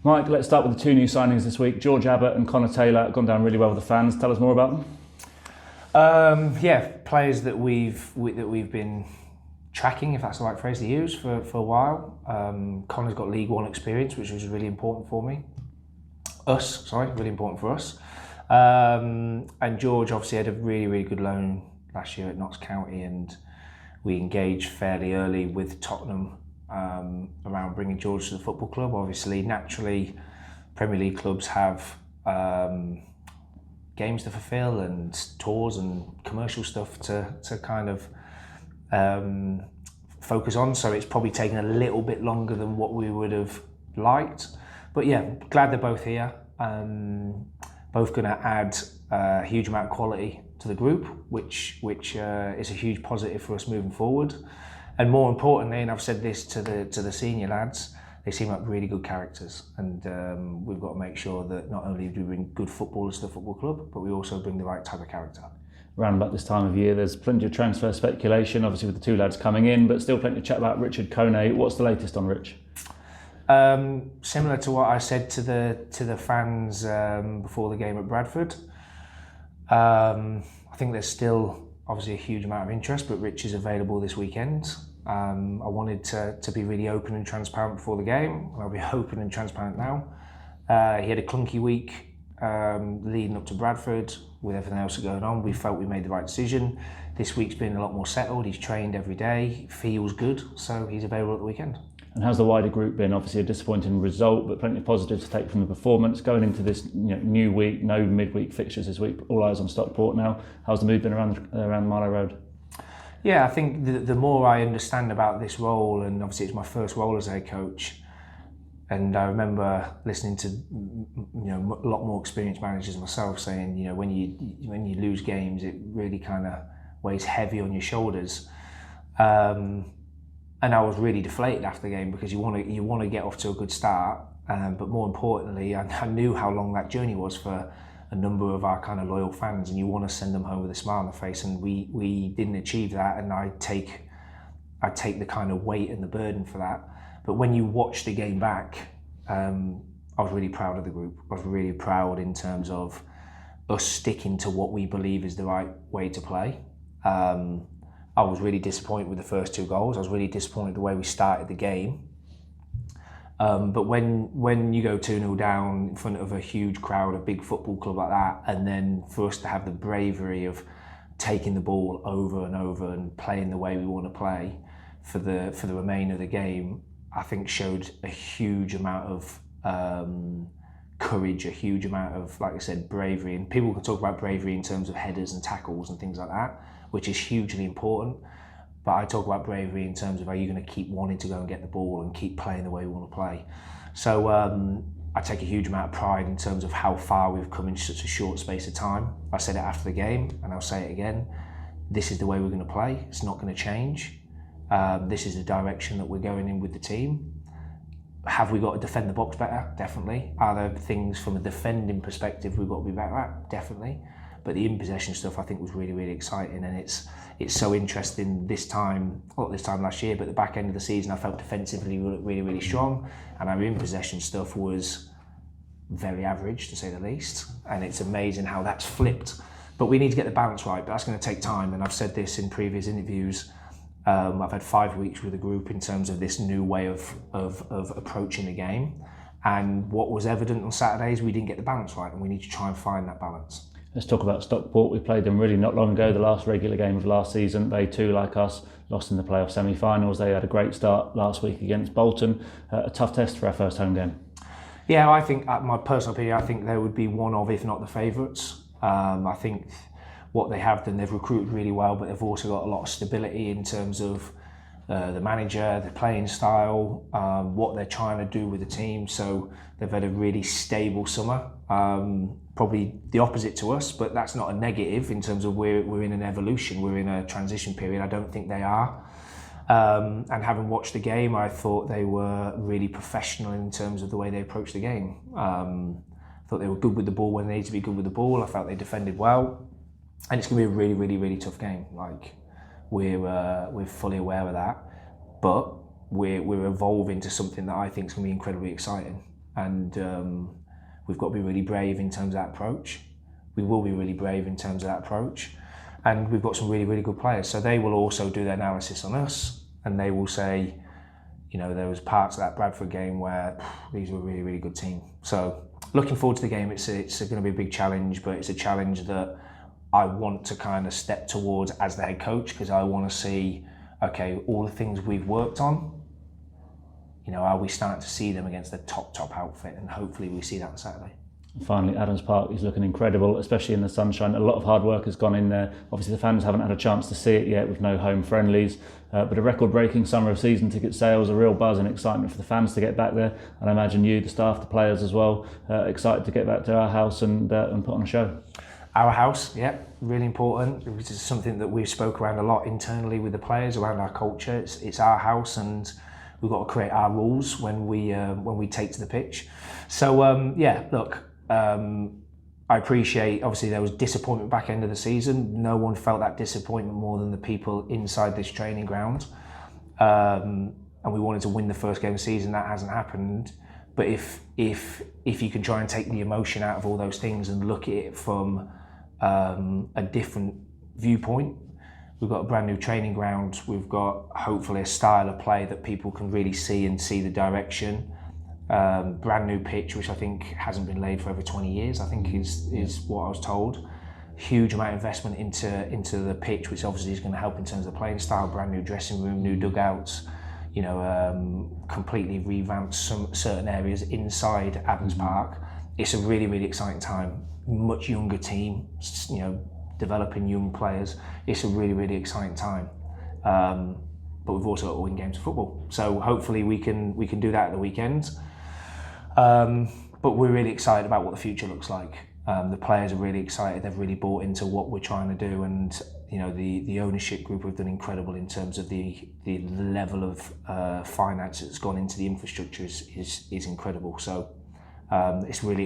Mike, let's start with the two new signings this week. George Abbott and Connor Taylor have gone down really well with the fans. Tell us more about them. Players that we've been tracking, if that's the right phrase to use, for a while. Connor's got League One experience, which was really important for really important for us. And George obviously had a really good loan last year at Notts County, and we engaged fairly early with Tottenham around bringing George to the football club. Obviously, naturally, Premier League clubs have games to fulfil and tours and commercial stuff to kind of focus on. So it's probably taken a little bit longer than what we would have liked. But yeah, glad they're both here. Both going to add a huge amount of quality to the group, which is a huge positive for us moving forward. And more importantly, and I've said this to the senior lads, they seem like really good characters, and we've got to make sure that not only do we bring good footballers to the football club, but we also bring the right type of character. Around about this time of year, there's plenty of transfer speculation, obviously with the two lads coming in, but still plenty to chat about Richard Kone. What's the latest on Rich? Similar to what I said to the fans before the game at Bradford. I think there's still obviously a huge amount of interest, but Rich is available this weekend. I wanted to be really open and transparent before the game, and I'll be open and transparent now. He had a clunky week leading up to Bradford with everything else going on. We felt we made the right decision. This week's been a lot more settled. He's trained every day, feels good, so he's available at the weekend. And how's the wider group been? Obviously a disappointing result, but plenty of positives to take from the performance. Going into this new week, no midweek fixtures this week, all eyes on Stockport now. How's the mood been around Marlow Road? Yeah, I think the more I understand about this role, and obviously it's my first role as head coach, and I remember listening to a lot more experienced managers myself saying, when you lose games, it really kind of weighs heavy on your shoulders. And I was really deflated after the game because you want to get off to a good start, but more importantly, I knew how long that journey was for a number of our kind of loyal fans, and you want to send them home with a smile on their face, and we didn't achieve that, and I take the kind of weight and the burden for that. But when you watch the game back, I was really proud of the group. I was really proud in terms of us sticking to what we believe is the right way to play. I was really disappointed with the first two goals. I was really disappointed the way we started the game. But when you go 2-0 down in front of a huge crowd, a big football club like that, and then for us to have the bravery of taking the ball over and over and playing the way we want to play for the remainder of the game, I think showed a huge amount of courage, a huge amount of, like I said, bravery. And people can talk about bravery in terms of headers and tackles and things like that, which is hugely important. But I talk about bravery in terms of, are you going to keep wanting to go and get the ball and keep playing the way we want to play? So I take a huge amount of pride in terms of how far we've come in such a short space of time. I said it after the game, and I'll say it again. This is the way we're going to play. It's not going to change. This is the direction that we're going in with the team. Have we got to defend the box better? Definitely. Are there things from a defending perspective we've got to be better at? Definitely. But the in-possession stuff I think was really exciting, and it's so interesting not this time last year, but the back end of the season I felt defensively we looked really strong, and our in-possession stuff was very average to say the least, and it's amazing how that's flipped. But we need to get the balance right, but that's going to take time, and I've said this in previous interviews. I've had 5 weeks with the group in terms of this new way of approaching the game, and what was evident on Saturdays, we didn't get the balance right, and we need to try and find that balance. Let's talk about Stockport. We played them really not long ago, the last regular game of last season. They too, like us, lost in the playoff semi-finals. They had a great start last week against Bolton. A tough test for our first home game. Yeah, I think, my personal opinion, I think they would be one of, if not the favourites. I think what they have done, they've recruited really well, but they've also got a lot of stability in terms of the manager, the playing style, what they're trying to do with the team. So they've had a really stable summer. Probably the opposite to us, but that's not a negative in terms of we're in an evolution, we're in a transition period. I don't think they are. And having watched the game, I thought they were really professional in terms of the way they approached the game. I thought they were good with the ball when they need to be good with the ball. I felt they defended well. And it's going to be a really tough game. Like, we're fully aware of that, but we're evolving to something that I think is going to be incredibly exciting. and we've got to be really brave in terms of that approach. We will be really brave in terms of that approach, and we've got some really, really good players. So they will also do their analysis on us, and they will say, you know, there was parts of that Bradford game where these were a really, really good team. So looking forward to the game. It's going to be a big challenge, but it's a challenge that I want to kind of step towards as the head coach, because I want to see, okay, all the things we've worked on, you know, are we starting to see them against the top outfit? And hopefully we see that on Saturday. Finally, Adams Park is looking incredible, especially in the sunshine. A lot of hard work has gone in there. Obviously, the fans haven't had a chance to see it yet with no home friendlies, but a record-breaking summer of season ticket sales, a real buzz and excitement for the fans to get back there. And I imagine you, the staff, the players as well, excited to get back to our house and put on a show. Our house, yeah, really important. This is something that we've spoke around a lot internally with the players around our culture. It's our house, and we've got to create our rules when we take to the pitch. So yeah, look. I appreciate, obviously there was disappointment back end of the season. No one felt that disappointment more than the people inside this training ground. And we wanted to win the first game of the season. That hasn't happened. But if you can try and take the emotion out of all those things and look at it from a different viewpoint, we've got a brand new training ground. We've got hopefully a style of play that people can really see and see the direction. Brand new pitch, which I think hasn't been laid for over 20 years, I think is what I was told. Huge amount of investment into the pitch, which obviously is going to help in terms of the playing style. Brand new dressing room, new dugouts, you know, completely revamped some certain areas inside Adams Park. It's a really, really exciting time. Much younger team, you know, developing young players. It's a really, really exciting time. But we've also got to win games of football. So hopefully we can do that at the weekend. But we're really excited about what the future looks like. The players are really excited. They've really bought into what we're trying to do, and you know the ownership group have done incredible in terms of the level of finance that's gone into the infrastructure is incredible. So it's really